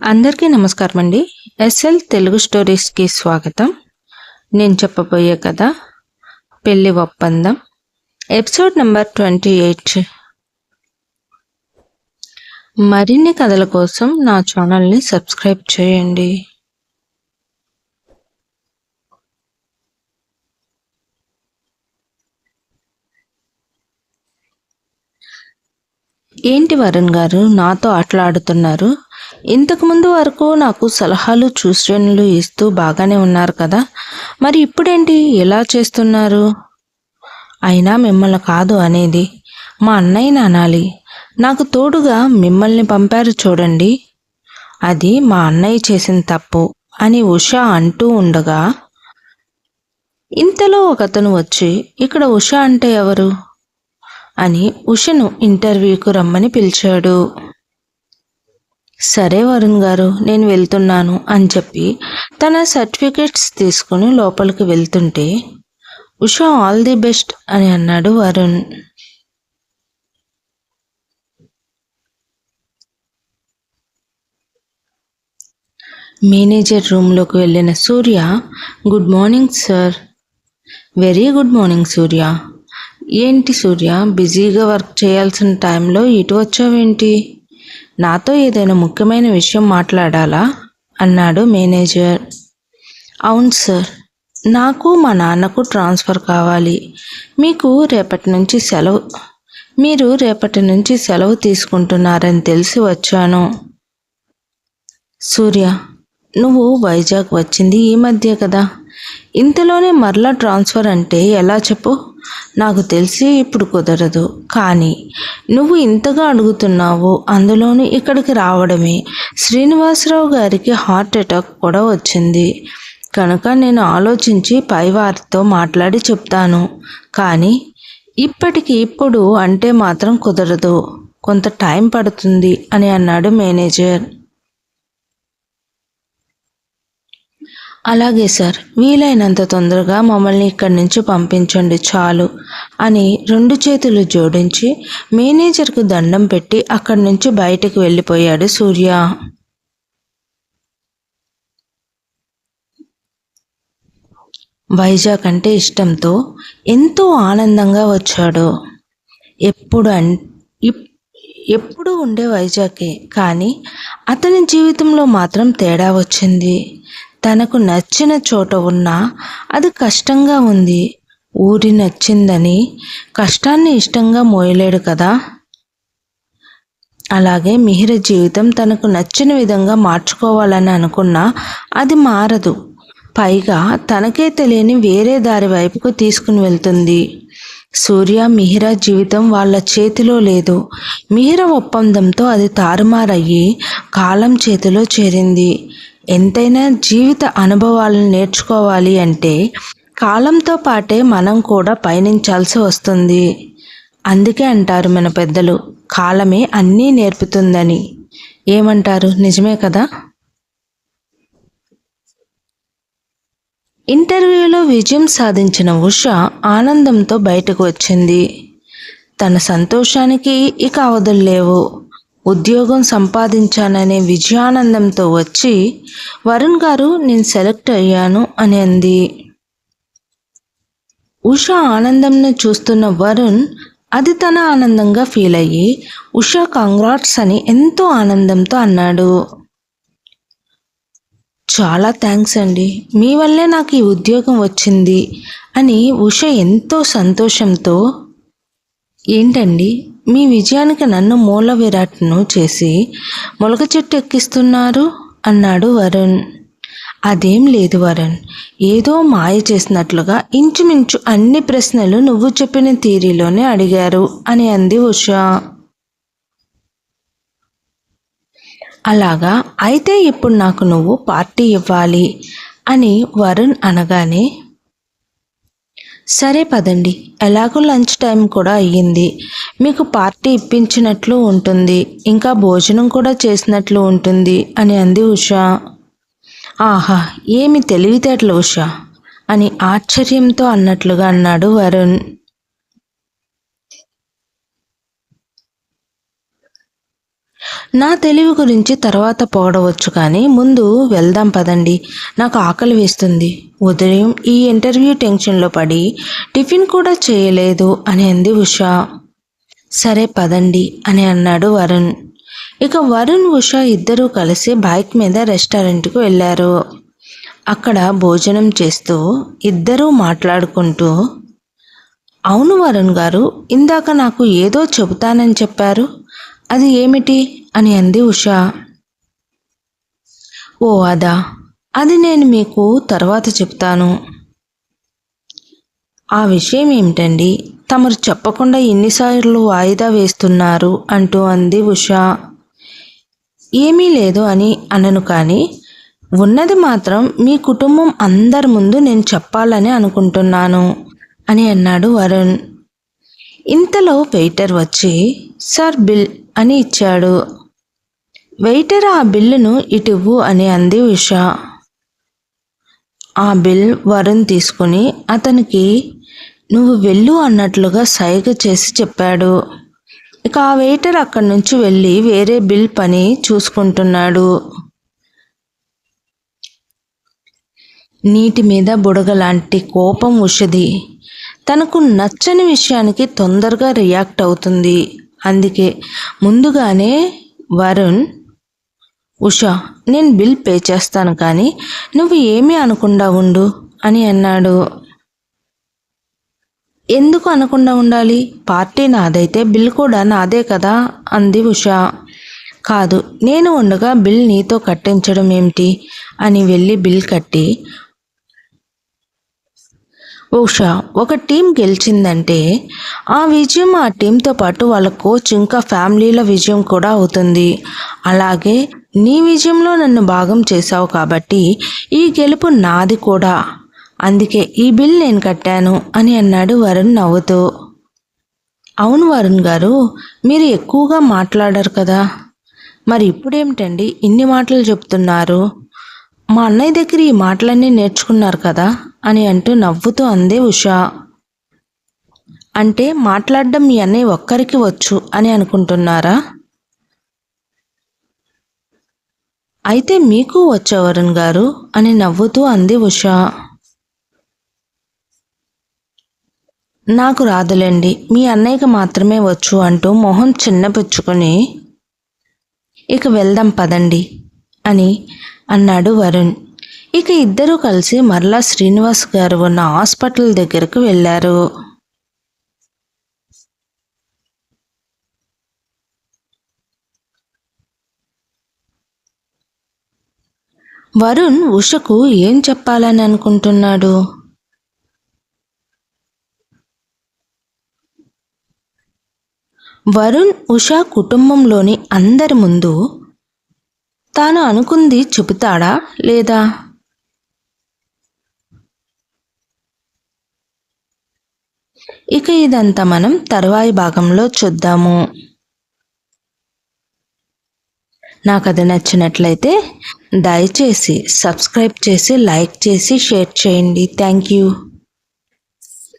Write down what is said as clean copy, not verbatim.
అందరికీ నమస్కారం అండి. ఎస్ఎల్ తెలుగు స్టోరీస్కి స్వాగతం. నేను చెప్పబోయే కథ పెళ్లి ఒప్పందం, ఎపిసోడ్ నెంబర్ 28. మరిన్ని కథల కోసం నా ఛానల్ని సబ్స్క్రైబ్ చేయండి. ఏంటి వరుణ్ గారు నాతో ఆటలాడుతున్నారు? ఇంతకుముందు వరకు నాకు సలహాలు సూచనలు ఇస్తూ బాగానే ఉన్నారు కదా, మరి ఇప్పుడేంటి ఎలా చేస్తున్నారు? అయినా మిమ్మల్ని కాదు అనేది, మా అన్నయ్యని అనాలి. నాకు తోడుగా మిమ్మల్ని పంపారు చూడండి, అది మా అన్నయ్య చేసిన తప్పు అని ఉష అంటూ ఉండగా ఇంతలో ఒకతను వచ్చి, ఇక్కడ ఉష అంటే ఎవరు అని ఉషను ఇంటర్వ్యూకు రమ్మని పిలిచాడు. సరే వరుణ్ గారు, నేను వెళ్తున్నాను అని చెప్పి తన సర్టిఫికెట్స్ తీసుకుని లోపలికి వెళ్తుంటే, ఉష ఆల్ ది బెస్ట్ అని అన్నాడు వరుణ్. మేనేజర్ రూమ్లోకి వెళ్ళిన Surya, good morning sir. Very good morning Surya. ఏంటి సూర్య, బిజీగా వర్క్ చేయాల్సిన టైంలో ఇటు వచ్చావేంటి? నాతో ఏదైనా ముఖ్యమైన విషయం మాట్లాడాలా అన్నాడు మేనేజర్. అవును సార్, నాకు మా నాన్నకు ట్రాన్స్ఫర్ కావాలి. మీరు రేపటి నుంచి సెలవు తీసుకుంటున్నారని తెలిసి వచ్చాను. సూర్య, నువ్వు వైజాగ్ వచ్చింది ఈ మధ్య కదా, ఇంతలోనే మరలా ట్రాన్స్ఫర్ అంటే ఎలా చెప్పు? నాకు తెలిసి ఇప్పుడు కుదరదు, కానీ నువ్వు ఇంతగా అడుగుతున్నావు, అందులోనూ ఇక్కడికి రావడమే. శ్రీనివాసరావు గారికి హార్ట్ అటాక్ కూడా వచ్చింది కనుక నేను ఆలోచించి పైవారితో మాట్లాడి చెప్తాను, కానీ ఇప్పుడు అంటే మాత్రం కుదరదు, కొంత టైం పడుతుంది అని అన్నాడు మేనేజర్. అలాగే సార్, వీలైనంత తొందరగా మమ్మల్ని ఇక్కడి నుంచి పంపించండి చాలు అని రెండు చేతులు జోడించి మేనేజర్కు దండం పెట్టి అక్కడి నుంచి బయటకు వెళ్ళిపోయాడు సూర్య. వైజాగ్ అంటే ఇష్టంతో ఎంతో ఆనందంగా వచ్చాడు. ఎప్పుడు ఉండే వైజాగే, కానీ అతని జీవితంలో మాత్రం తేడా వచ్చింది. తనకు నచ్చిన చోట ఉన్నా అది కష్టంగా ఉంది. ఊరి నచ్చిందని కష్టాన్ని ఇష్టంగా మోయలేడు కదా. అలాగే మిహిర జీవితం తనకు నచ్చిన విధంగా మార్చుకోవాలని అనుకున్నా అది మారదు. పైగా తనకే తెలియని వేరే దారి వైపుకు తీసుకుని వెళ్తుంది. సూర్య మిహిర జీవితం వాళ్ళ చేతిలో లేదు. మిహిర ఒప్పందంతో అది తారుమారయ్యి కాలం చేతిలో చేరింది. ఎంతైనా జీవిత అనుభవాలను నేర్చుకోవాలి అంటే కాలంతో పాటే మనం కూడా పయనించాల్సి వస్తుంది. అందుకే అంటారు మన పెద్దలు, కాలమే అన్నీ నేర్పుతుందని. ఏమంటారు, నిజమే కదా? ఇంటర్వ్యూలో విజయం సాధించిన ఉష ఆనందంతో బయటకు వచ్చింది. తన సంతోషానికి ఇక అవధులు లేవు. ఉద్యోగం సంపాదించాననే విజయానందంతో వచ్చి, వరుణ్ గారు నేను సెలెక్ట్ అయ్యాను అని అంది. ఉష ఆనందంను చూస్తున్న వరుణ్ అది తన ఆనందంగా ఫీల్ అయ్యి, ఉష కంగ్రాట్స్ అని ఎంతో ఆనందంతో అన్నాడు. చాలా థ్యాంక్స్ అండి, మీ వల్లే నాకు ఈ ఉద్యోగం వచ్చింది అని ఉష ఎంతో సంతోషంతో, ఏంటండి మీ విజయానికి నన్ను మూల విరాట్ను చేసి మొలక చెట్టు ఎక్కిస్తున్నారు అన్నాడు వరుణ్. అదేం లేదు వరుణ్, ఏదో మాయ చేసినట్లుగా ఇంచుమించు అన్ని ప్రశ్నలు నువ్వు చెప్పిన థియరీలోనే అడిగారు అని అంది ఉష. అలాగా, అయితే ఇప్పుడు నాకు నువ్వు పార్టీ ఇవ్వాలి అని వరుణ్ అనగానే, సరే పదండి, ఎలాగో లంచ్ టైం కూడా అయ్యింది, మీకు పార్టీ ఇప్పించినట్లు ఉంటుంది, ఇంకా భోజనం కూడా చేసినట్లు ఉంటుంది అని అంది ఉష. ఆహా, ఏమి తెలివితేటలు ఉష అని ఆశ్చర్యంతో అన్నట్లుగా అన్నాడు వరుణ్. నా తెలివి గురించి తర్వాత పొగడవచ్చు కానీ ముందు వెళ్దాం పదండి, నాకు ఆకలి వేస్తుంది. ఉదయం ఈ ఇంటర్వ్యూ టెన్షన్లో పడి టిఫిన్ కూడా చేయలేదు అని అంది ఉషా. సరే పదండి అని అన్నాడు వరుణ్. ఇక వరుణ్ ఉషా ఇద్దరూ కలిసి బైక్ మీద రెస్టారెంట్కు వెళ్ళారు. అక్కడ భోజనం చేస్తూ ఇద్దరూ మాట్లాడుకుంటూ, అవును వరుణ్ గారు, ఇందాక నాకు ఏదో చెబుతానని చెప్పారు, అది ఏమిటి అని అంది ఉషా. ఓ అదా, అది నేను మీకు తర్వాత చెప్తాను. ఆ విషయం ఏమిటండి, తమరు చెప్పకుండా ఎన్నిసార్లు వాయిదా వేస్తున్నారు అంటూ అంది ఉషా. ఏమీ లేదు అని అనను కానీ ఉన్నది మాత్రం మీ కుటుంబం అందరి ముందు నేను చెప్పాలని అనుకుంటున్నాను అని అన్నాడు వరుణ్. ఇంతలో వెయిటర్ వచ్చి సార్ బిల్ అని ఇచ్చాడు. వెయిటర్ ఆ బిల్లును ఇటివ్వు అని అంది ఉషా. ఆ బిల్ వరుణ్ తీసుకుని అతనికి నువ్వు వెళ్ళు అన్నట్లుగా సైగ చేసి చెప్పాడు. ఇక ఆ వెయిటర్ అక్కడి నుంచి వెళ్ళి వేరే బిల్ పని చూసుకుంటున్నాడు. నీటి మీద బుడగలాంటి కోపం ఉషది. తనకు నచ్చని విషయానికి తొందరగా రియాక్ట్ అవుతుంది. అందుకే ముందుగానే వరుణ్, ఉషా నేను బిల్ పే చేస్తాను కానీ నువ్వు ఏమీ అనకుండా ఉండు అని అన్నాడు. ఎందుకు అనకుండా ఉండాలి, పార్టీ నాదైతే బిల్ కూడా నాదే కదా అంది ఉషా. కాదు, నేను ఉండగా బిల్ నీతో కట్టించడం ఏమిటి అని వెళ్ళి బిల్ కట్టి, ఉషా ఒక టీం గెలిచిందంటే ఆ విజయం ఆ టీంతో పాటు వాళ్ళ కోచ్ ఇంకా ఫ్యామిలీల విజయం కూడా అవుతుంది. అలాగే నీ విజయంలో నన్ను భాగం చేశావు కాబట్టి ఈ గెలుపు నాది కూడా, అందుకే ఈ బిల్ నేను కట్టాను అని అన్నాడు వరుణ్ నవ్వుతూ. అవును వరుణ్ గారు, మీరు ఎక్కువగా మాట్లాడారు కదా, మరి ఇప్పుడేమిటండి ఇన్ని మాటలు చెప్తున్నారు, మా అన్నయ్య దగ్గర ఈ మాటలన్నీ నేర్చుకున్నారు కదా అని అంటూ నవ్వుతూ అందే ఉషా. అంటే మాట్లాడడం మీ అన్నయ్య ఒక్కరికి వచ్చు అని అనుకుంటున్నారా? అయితే మీకు వచ్చా వరుణ్ గారు అని నవ్వుతూ అంది ఉషా. నాకు రాదులేండి, మీ అన్నయ్యకి మాత్రమే వచ్చు అంటూ మొహం చిన్నపుచ్చుకొని ఇక వెళ్దాం పదండి అని అన్నాడు వరుణ్. ఇక ఇద్దరూ కలిసి మరలా శ్రీనివాస్ గారు ఉన్న హాస్పిటల్ దగ్గరకు వెళ్ళారు. వరుణ్ ఉషకు ఏం చెప్పాలని అనుకుంటున్నాడు? వరుణ్ ఉష కుటుంబంలోని అందరి ముందు తాను అనుకుంది చెబుతాడా లేదా? ఇక ఇదంతా మనం తరువాయి భాగంలో చూద్దాము. నాకు అది నచ్చినట్లయితే దయచేసి సబ్స్క్రైబ్ చేసి లైక్ చేసి షేర్ చేయండి. Thank you.